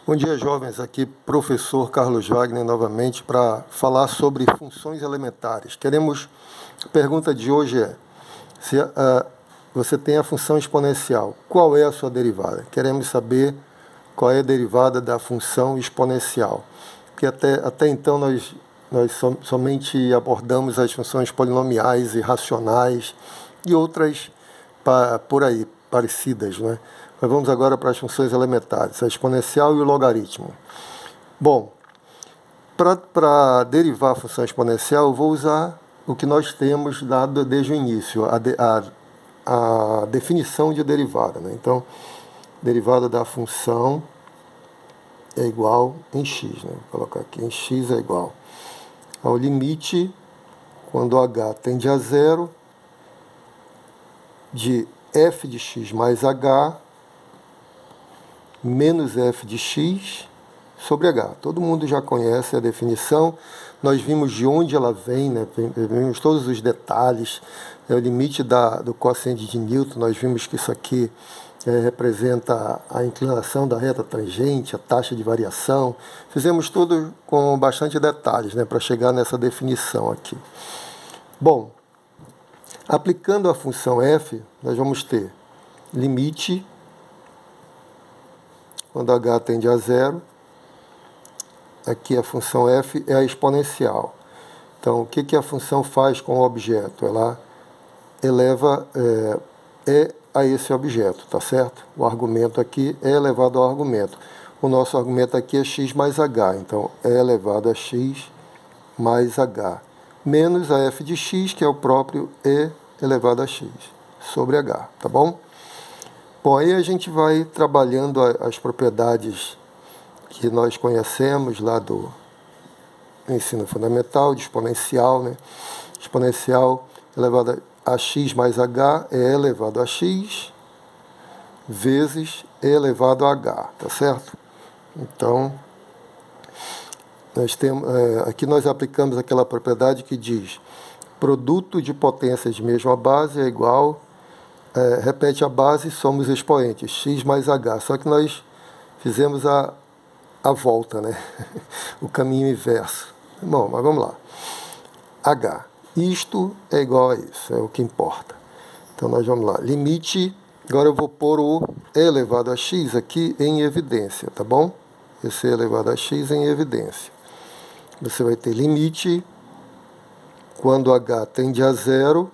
Bom dia, jovens. Aqui, professor Carlos Wagner, novamente, para falar sobre funções elementares. A pergunta de hoje é, se você tem a função exponencial, qual é a sua derivada? Queremos saber qual é a derivada da função exponencial. Porque até então nós somente abordamos as funções polinomiais e racionais e outras por aí, parecidas, né? Mas vamos agora para as funções elementares, a exponencial e o logaritmo. Bom, para derivar a função exponencial, eu vou usar o que nós temos dado desde o início, a definição de derivada, né? Então, derivada da função é igual em x, né? Vou colocar aqui, em x é igual ao limite, quando h tende a zero, de f de x mais h menos f de x sobre h. Todo mundo já conhece a definição, nós vimos de onde ela vem, né? Vimos todos os detalhes, o limite do quociente de Newton, nós vimos que isso aqui representa a inclinação da reta tangente, a taxa de variação. Fizemos tudo com bastante detalhes, né, para chegar nessa definição aqui. Bom, aplicando a função f, nós vamos ter limite, quando h tende a zero, aqui a função f é a exponencial. Então, o que a função faz com o objeto? Ela eleva a esse objeto, tá certo? O argumento aqui é elevado ao argumento. O nosso argumento aqui é x mais h, então é elevado a x mais h, menos a f de x, que é o próprio e elevado a x, sobre h, tá bom? Bom, aí a gente vai trabalhando as propriedades que nós conhecemos lá do ensino fundamental, de exponencial, né? Exponencial elevado a x mais h é elevado a x vezes e elevado a h, tá certo? Então, aqui nós aplicamos aquela propriedade que diz produto de potências de mesma base é igual, repete a base, somos expoentes, x mais h, só que nós fizemos a volta, né? O caminho inverso. Bom, mas vamos lá. H. Isto é igual a isso, é o que importa. Então, nós vamos lá. Limite, agora eu vou pôr o e elevado a x aqui em evidência, tá bom? Esse e elevado a x em evidência. Você vai ter limite, quando h tende a zero,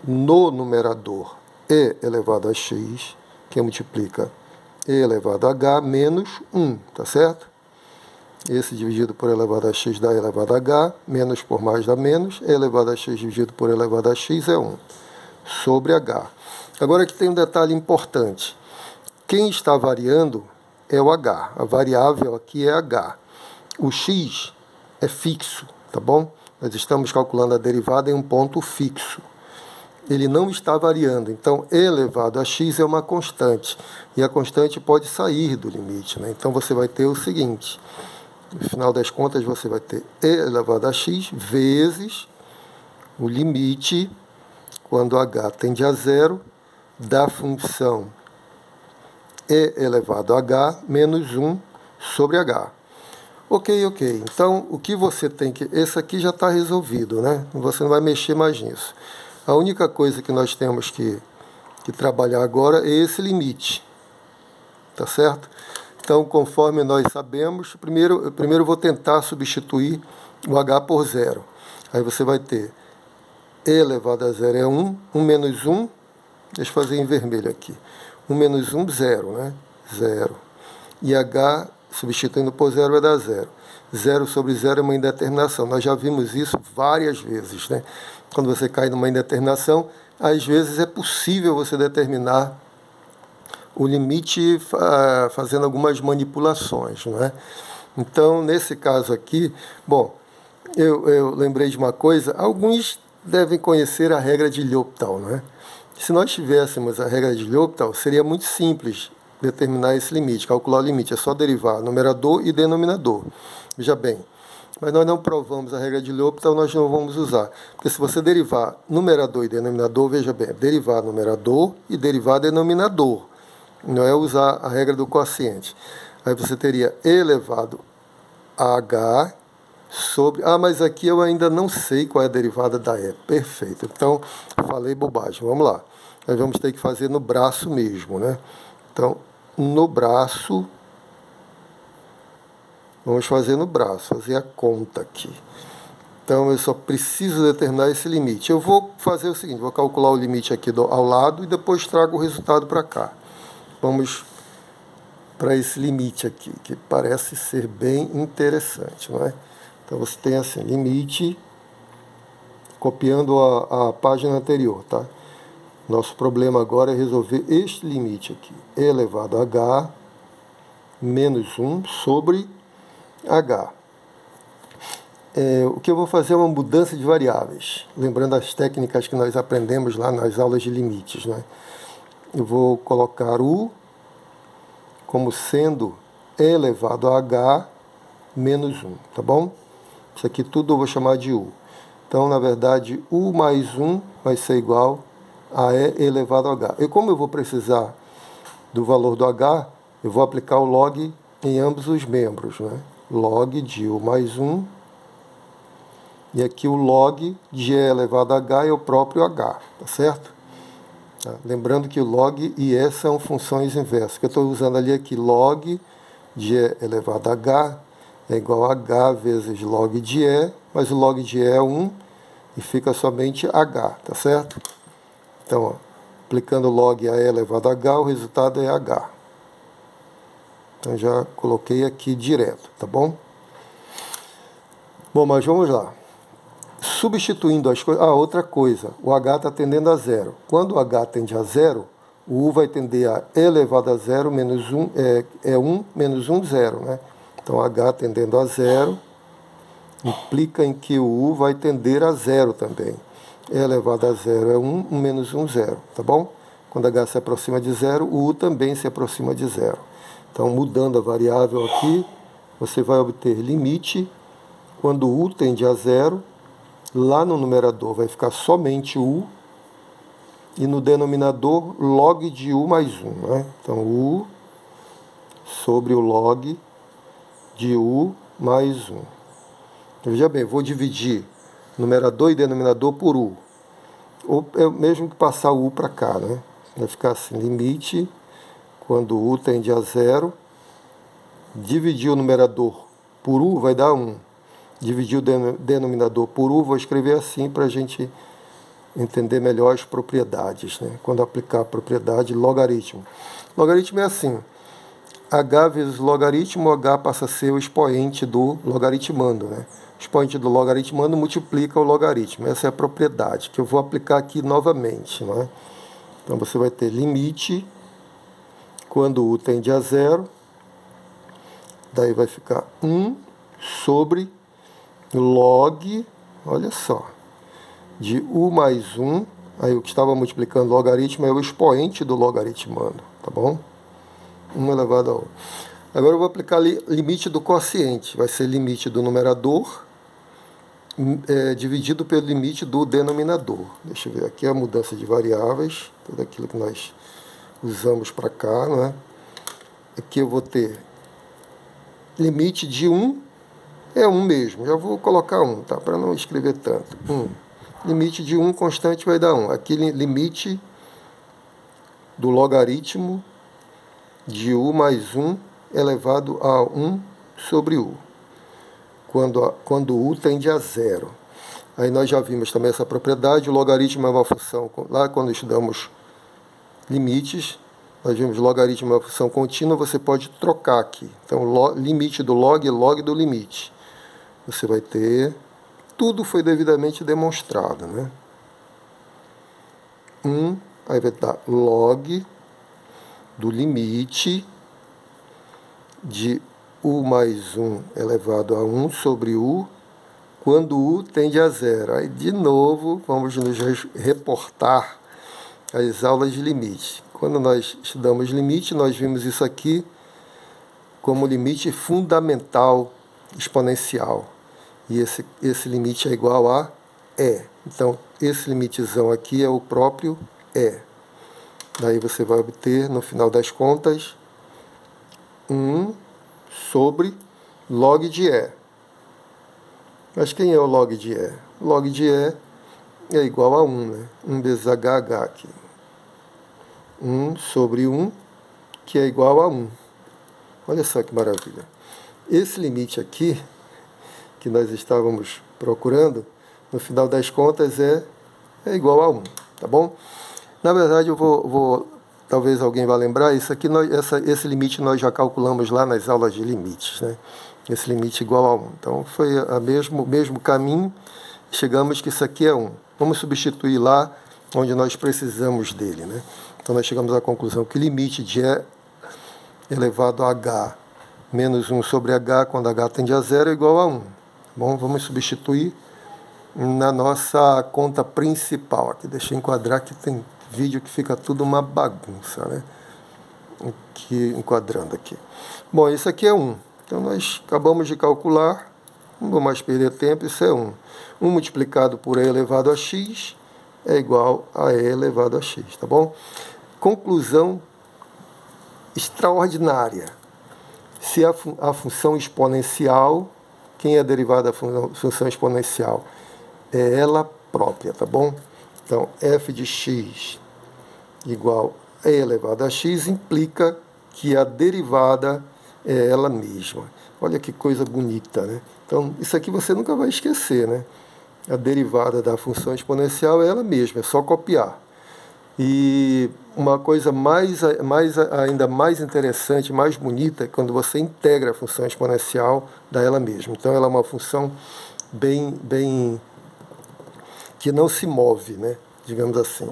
no numerador e elevado a x, que multiplica e elevado a h menos 1, tá certo? Esse dividido por elevado a x dá elevado a h, menos por mais dá menos, e elevado a x dividido por elevado a x é 1, sobre h. Agora aqui tem um detalhe importante. Quem está variando é o h, a variável aqui é h. O x é fixo, tá bom? Nós estamos calculando a derivada em um ponto fixo. Ele não está variando, então e elevado a x é uma constante, e a constante pode sair do limite, né? Então você vai ter o seguinte, no final das contas você vai ter e elevado a x vezes o limite, quando h tende a zero, da função e elevado a h menos 1 sobre h. Ok. Então, o que você tem que... Esse aqui já está resolvido, né? Você não vai mexer mais nisso. A única coisa que nós temos que trabalhar agora é esse limite, tá certo? Então, conforme nós sabemos, primeiro eu vou tentar substituir o h por zero. Aí você vai ter e elevado a zero é 1, 1 menos 1, deixa eu fazer em vermelho aqui. 1 menos 1, 0, né? 0. E h, substituindo por zero, vai dar zero. 0 sobre 0 é uma indeterminação. Nós já vimos isso várias vezes, né? Quando você cai numa indeterminação, às vezes é possível você determinar o limite fazendo algumas manipulações, não é? Então, nesse caso aqui, bom, eu lembrei de uma coisa, alguns devem conhecer a regra de L'Hopital, não é? Se nós tivéssemos a regra de L'Hopital, seria muito simples determinar esse limite, calcular o limite, é só derivar numerador e denominador. Veja bem, mas nós não provamos a regra de L'Hopital, nós não vamos usar. Porque se você derivar numerador e denominador, veja bem, derivar numerador e derivar denominador. não é usar a regra do quociente. Aí você teria e elevado a h sobre... mas aqui eu ainda não sei qual é a derivada da e. Perfeito. Então, falei bobagem. Vamos lá. Nós vamos ter que fazer no braço mesmo, né? Então, no braço... Vamos fazer no braço, fazer a conta aqui. Então, eu só preciso determinar esse limite. Eu vou fazer o seguinte, vou calcular o limite aqui ao lado e depois trago o resultado para cá. Vamos para esse limite aqui, que parece ser bem interessante, não é? Então, você tem assim, limite, copiando a página anterior, tá? Nosso problema agora é resolver este limite aqui, e elevado a h menos 1 sobre h. O que eu vou fazer é uma mudança de variáveis, lembrando as técnicas que nós aprendemos lá nas aulas de limites, né? Eu vou colocar u como sendo e elevado a h menos 1, tá bom? Isso aqui tudo eu vou chamar de u. Então, na verdade, u mais 1 vai ser igual a e elevado a h. E como eu vou precisar do valor do h, eu vou aplicar o log em ambos os membros, né? Log de u mais 1. E aqui o log de e elevado a h é o próprio h, tá certo? Tá? Lembrando que o log e e são funções inversas. Que eu estou usando ali aqui, log de e elevado a h é igual a h vezes log de e, mas o log de e é 1 e fica somente h, tá certo? Então, ó, aplicando log a e elevado a h, o resultado é h. Então, já coloquei aqui direto, tá bom? Bom, mas vamos lá. Substituindo as coisas... outra coisa, o h está tendendo a zero. Quando o h tende a zero, o u vai tender a e elevado a zero menos 1, 1 menos 1, 0, né? Então, h tendendo a zero implica em que o u vai tender a zero também. E elevado a zero é 1, 1 menos 1, 0, tá bom? Quando h se aproxima de zero, o u também se aproxima de zero. Então, mudando a variável aqui, você vai obter limite. Quando u tende a zero, lá no numerador vai ficar somente u, e no denominador log de u mais 1, né? Então, u sobre o log de u mais 1. Então, veja bem, vou dividir numerador e denominador por u. Ou é mesmo que passar o u para cá, né? Vai ficar assim, limite, quando u tende a zero, dividir o numerador por u vai dar 1. Dividir o denominador por u, vou escrever assim para a gente entender melhor as propriedades, né? Quando aplicar a propriedade logaritmo. Logaritmo é assim, h vezes logaritmo, h passa a ser o expoente do logaritmando, né? O expoente do logaritmando multiplica o logaritmo. Essa é a propriedade que eu vou aplicar aqui novamente, né? Então, você vai ter limite, quando u tende a zero, daí vai ficar 1 sobre log, olha só, de u mais 1, aí o que estava multiplicando o logaritmo é o expoente do logaritmando, tá bom? 1 elevado a 1. Agora eu vou aplicar limite do quociente, vai ser limite do numerador dividido pelo limite do denominador. Deixa eu ver, aqui é a mudança de variáveis, tudo aquilo que nós usamos para cá, não é? Aqui eu vou ter limite de 1, é 1 mesmo, já vou colocar 1, tá? Para não escrever tanto. 1. Limite de 1 constante vai dar 1. Aqui limite do logaritmo de u mais 1 elevado a 1 sobre u, quando u tende a zero. Aí nós já vimos também essa propriedade, o logaritmo é uma função, lá quando estudamos limites, nós vimos logaritmo é uma função contínua, você pode trocar aqui. Então, limite do log é log do limite. Você vai ter, tudo foi devidamente demonstrado, né? 1, aí vai dar log do limite de u mais 1 elevado a 1 sobre u, quando u tende a zero. Aí, de novo, vamos nos reportar às aulas de limite. Quando nós estudamos limite, nós vimos isso aqui como limite fundamental exponencial. E esse limite é igual a e. Então, esse limitezão aqui é o próprio e. Daí você vai obter, no final das contas, 1 sobre log de E. Mas quem é o log de E? Log de E é igual a 1, né? 1 vezes HH aqui. 1 sobre 1, que é igual a 1. Olha só que maravilha. Esse limite aqui, que nós estávamos procurando, no final das contas é igual a 1, tá bom? Na verdade, eu vou talvez alguém vá lembrar, isso aqui esse limite nós já calculamos lá nas aulas de limites, né? Esse limite igual a 1. Então, foi o mesmo caminho, chegamos que isso aqui é 1. Vamos substituir lá onde nós precisamos dele, né? Então, nós chegamos à conclusão que o limite de E elevado a H menos 1 sobre H, quando H tende a 0, é igual a 1. Bom, vamos substituir na nossa conta principal. Aqui, deixa eu enquadrar, que tem vídeo que fica tudo uma bagunça, né? Aqui, enquadrando aqui. Bom, isso aqui é 1. Então, nós acabamos de calcular, não vou mais perder tempo, isso é 1. 1 multiplicado por E elevado a x é igual a E elevado a x, tá bom? Conclusão extraordinária. Se a função exponencial, quem é a derivada da função exponencial? É ela própria, tá bom? Então, f de x igual a E elevado a x implica que a derivada é ela mesma. Olha que coisa bonita, né? Então, isso aqui você nunca vai esquecer, né? A derivada da função exponencial é ela mesma, é só copiar. E uma coisa ainda mais interessante, mais bonita, é quando você integra a função exponencial da ela mesma. Então, ela é uma função bem que não se move, né? Digamos assim,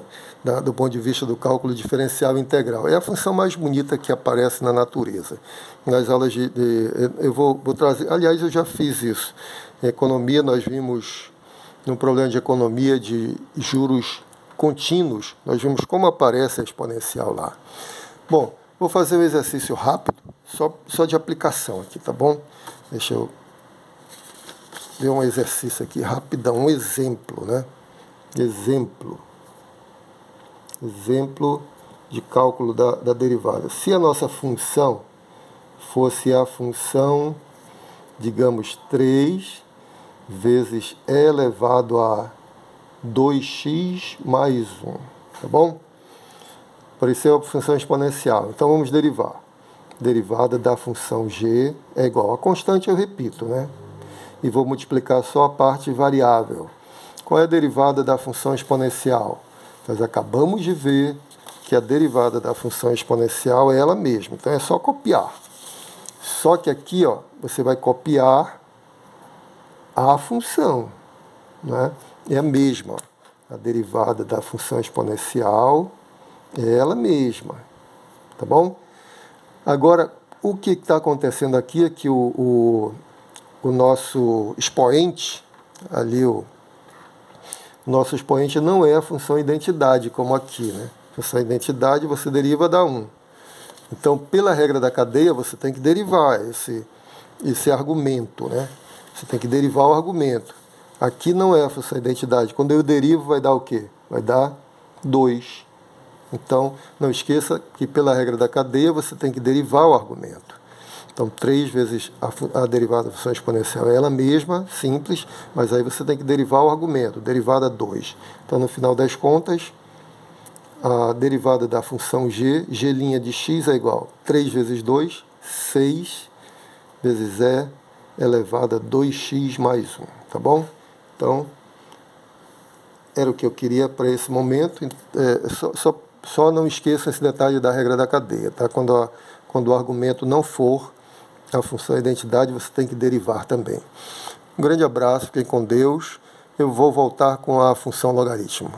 do ponto de vista do cálculo diferencial integral. É a função mais bonita que aparece na natureza. Nas aulas eu vou trazer, aliás, eu já fiz isso. Em economia, nós vimos, no problema de economia de juros contínuos, nós vimos como aparece a exponencial lá. Bom, vou fazer um exercício rápido, só de aplicação aqui, tá bom? Deixa eu ver um exercício aqui rapidão, um exemplo, né? Exemplo de cálculo da derivada. Se a nossa função fosse a função, digamos, 3 vezes E elevado a 2x mais 1, tá bom? Apareceu a função exponencial. Então, vamos derivar. Derivada da função g é igual a constante, eu repito, né? E vou multiplicar só a parte variável. Qual é a derivada da função exponencial? Nós acabamos de ver que a derivada da função exponencial é ela mesma. Então, é só copiar. Só que aqui, ó, você vai copiar a função, né? É a mesma. A derivada da função exponencial é ela mesma. Tá bom? Agora, o que está acontecendo aqui é que o nosso expoente, ali o nosso expoente não é a função identidade, como aqui, né? Função identidade você deriva da 1. Então, pela regra da cadeia, você tem que derivar esse argumento, né? Você tem que derivar o argumento. Aqui não é a função identidade. Quando eu derivo, vai dar o quê? Vai dar 2. Então, não esqueça que pela regra da cadeia, você tem que derivar o argumento. Então, 3 vezes a derivada da função exponencial é ela mesma, simples, mas aí você tem que derivar o argumento, derivada 2. Então, no final das contas, a derivada da função g de x é igual a 3 vezes 2, 6 vezes e elevado a 2x mais 1, tá bom? Então, era o que eu queria para esse momento. Só não esqueça esse detalhe da regra da cadeia, tá? Quando o argumento não for a função identidade, você tem que derivar também. Um grande abraço, fiquem com Deus. Eu vou voltar com a função logaritmo.